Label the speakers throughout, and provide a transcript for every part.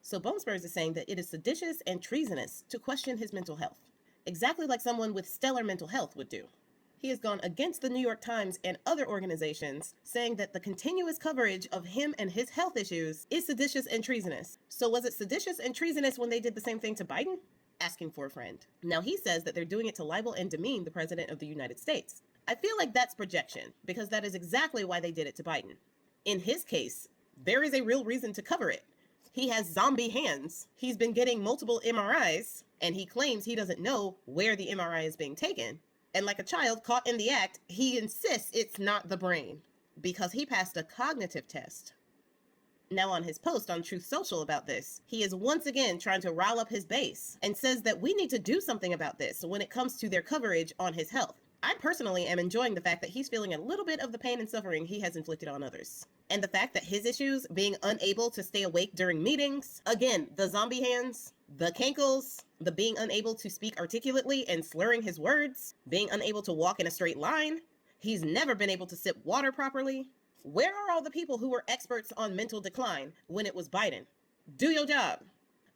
Speaker 1: So Bone Spurs is saying that it is seditious and treasonous to question his mental health, exactly like someone with stellar mental health would do. He has gone against the New York Times and other organizations, saying that the continuous coverage of him and his health issues is seditious and treasonous. So was it seditious and treasonous when they did the same thing to Biden? Asking for a friend. Now he says that they're doing it to libel and demean the President of the United States. I feel like that's projection, because that is exactly why they did it to Biden. In his case, there is a real reason to cover it. He has zombie hands. He's been getting multiple MRIs, and he claims he doesn't know where the MRI is being taken. And like a child caught in the act, he insists it's not the brain because he passed a cognitive test. Now on his post on Truth Social about this, he is once again trying to rile up his base and says that we need to do something about this when it comes to their coverage on his health. I personally am enjoying the fact that he's feeling a little bit of the pain and suffering he has inflicted on others. And the fact that his issues, being unable to stay awake during meetings, again, the zombie hands, the cankles, the being unable to speak articulately and slurring his words, being unable to walk in a straight line, he's never been able to sip water properly. Where are all the people who were experts on mental decline when it was Biden? Do your job.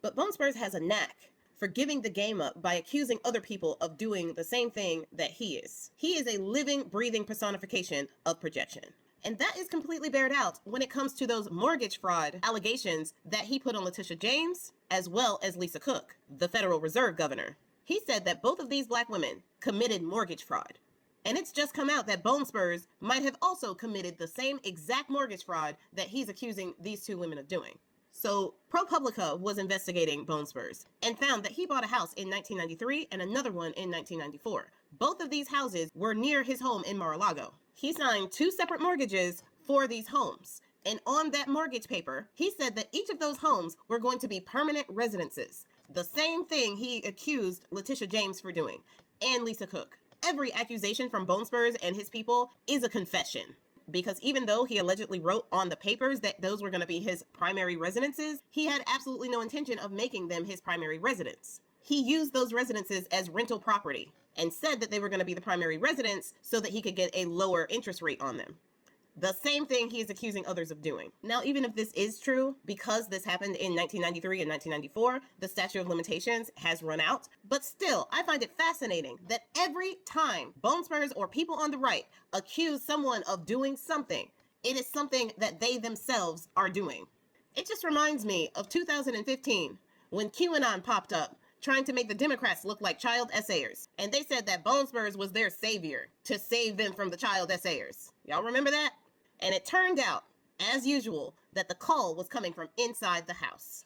Speaker 1: But Bone Spurs has a knack for giving the game up by accusing other people of doing the same thing that he is. He is a living, breathing personification of projection. And that is completely bared out when it comes to those mortgage fraud allegations that he put on Letitia James, as well as Lisa Cook, the Federal Reserve governor. He said that both of these black women committed mortgage fraud. And it's just come out that Bone Spurs might have also committed the same exact mortgage fraud that he's accusing these two women of doing. So ProPublica was investigating Bone Spurs and found that he bought a house in 1993 and another one in 1994. Both of these houses were near his home in Mar-a-Lago. He signed 2 separate mortgages for these homes. And on that mortgage paper, he said that each of those homes were going to be permanent residences. The same thing he accused Letitia James for doing, and Lisa Cook. Every accusation from Bone Spurs and his people is a confession. Because even though he allegedly wrote on the papers that those were going to be his primary residences, he had absolutely no intention of making them his primary residence. He used those residences as rental property and said that they were going to be the primary residence so that he could get a lower interest rate on them. The same thing he is accusing others of doing. Now, even if this is true, because this happened in 1993 and 1994, the statute of limitations has run out. But still, I find it fascinating that every time Bone Spurs or people on the right accuse someone of doing something, it is something that they themselves are doing. It just reminds me of 2015 when QAnon popped up, trying to make the Democrats look like child essayers. And they said that Bone Spurs was their savior to save them from the child essayers. Y'all remember that? And it turned out, as usual, that the call was coming from inside the house.